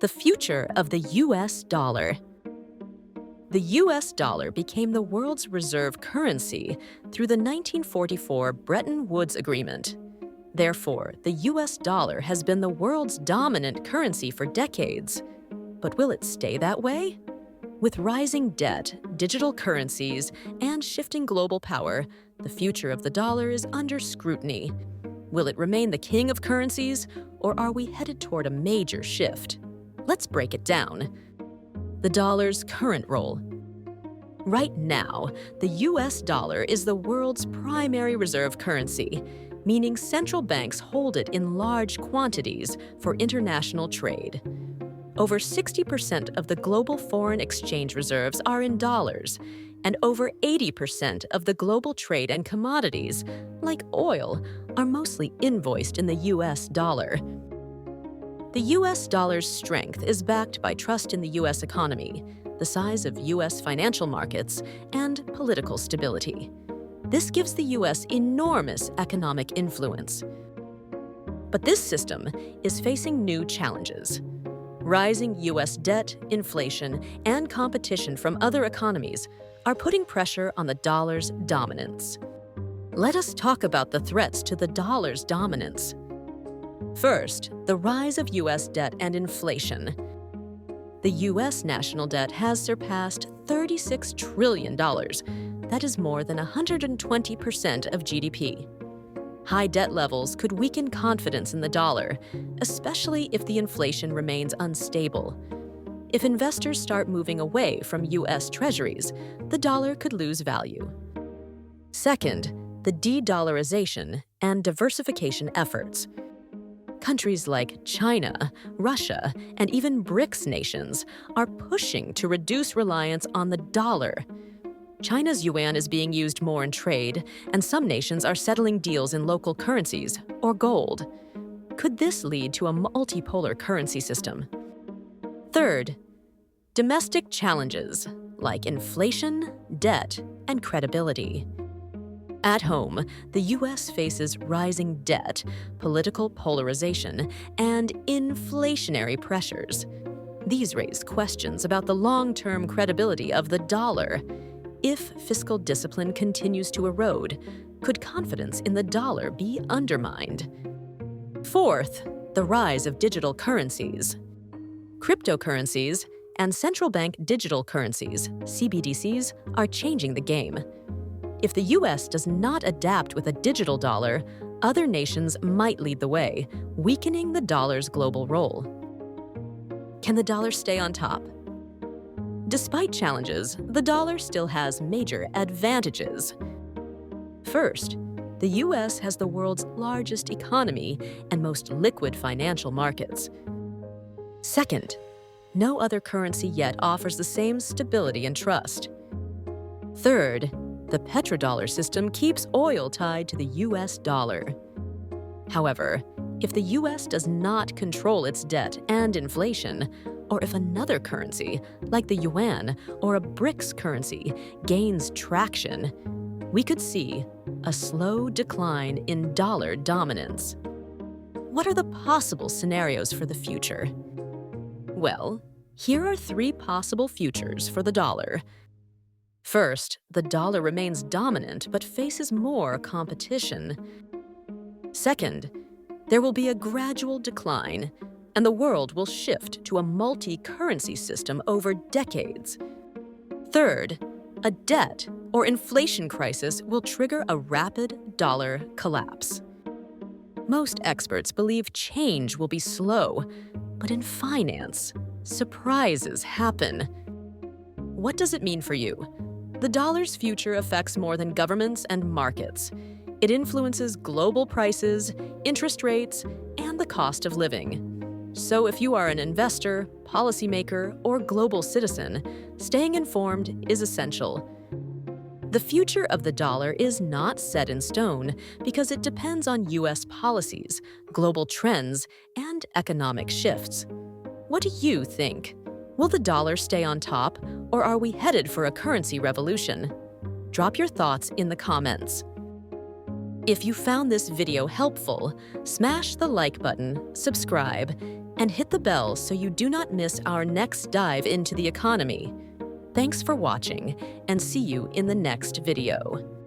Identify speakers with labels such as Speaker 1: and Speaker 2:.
Speaker 1: The future of the US dollar. The US dollar became the world's reserve currency through the 1944 Bretton Woods Agreement. Therefore, the US dollar has been the world's dominant currency for decades. But will it stay that way? With rising debt, digital currencies, and shifting global power, the future of the dollar is under scrutiny. Will it remain the king of currencies, or are we headed toward a major shift? Let's break it down. The dollar's current role. Right now, the US dollar is the world's primary reserve currency, meaning central banks hold it in large quantities for international trade. Over 60% of the global foreign exchange reserves are in dollars, and over 80% of the global trade and commodities, like oil, are mostly invoiced in the US dollar. The US dollar's strength is backed by trust in the US economy, the size of US financial markets, and political stability. This gives the US enormous economic influence. But this system is facing new challenges. Rising US debt, inflation, and competition from other economies are putting pressure on the dollar's dominance. Let us talk about the threats to the dollar's dominance. First, the rise of US debt and inflation. The US national debt has surpassed $36 trillion. That is more than 120% of GDP. High debt levels could weaken confidence in the dollar, especially if the inflation remains unstable. If investors start moving away from US treasuries, the dollar could lose value. Second, the de-dollarization and diversification efforts. Countries like China, Russia, and even BRICS nations are pushing to reduce reliance on the dollar. China's yuan is being used more in trade, and some nations are settling deals in local currencies or gold. Could this lead to a multipolar currency system? Third, domestic challenges like inflation, debt, and credibility. At home, the US faces rising debt, political polarization, and inflationary pressures. These raise questions about the long-term credibility of the dollar. If fiscal discipline continues to erode, could confidence in the dollar be undermined? Fourth, the rise of digital currencies. Cryptocurrencies and central bank digital currencies, CBDCs, are changing the game. If the US does not adapt with a digital dollar, other nations might lead the way, weakening the dollar's global role. Can the dollar stay on top? Despite challenges, the dollar still has major advantages. First, the US has the world's largest economy and most liquid financial markets. Second, no other currency yet offers the same stability and trust. Third, the petrodollar system keeps oil tied to the US dollar. However, if the US does not control its debt and inflation, or if another currency, like the yuan or a BRICS currency, gains traction, we could see a slow decline in dollar dominance. What are the possible scenarios for the future? Well, here are 3 possible futures for the dollar. First, the dollar remains dominant but faces more competition. Second, there will be a gradual decline, and the world will shift to a multi-currency system over decades. Third, a debt or inflation crisis will trigger a rapid dollar collapse. Most experts believe change will be slow, but in finance, surprises happen. What does it mean for you? The dollar's future affects more than governments and markets. It influences global prices, interest rates, and the cost of living. So if you are an investor, policymaker, or global citizen, staying informed is essential. The future of the dollar is not set in stone because it depends on US policies, global trends, and economic shifts. What do you think? Will the dollar stay on top, or are we headed for a currency revolution? Drop your thoughts in the comments. If you found this video helpful, smash the like button, subscribe, and hit the bell so you do not miss our next dive into the economy. Thanks for watching, and see you in the next video.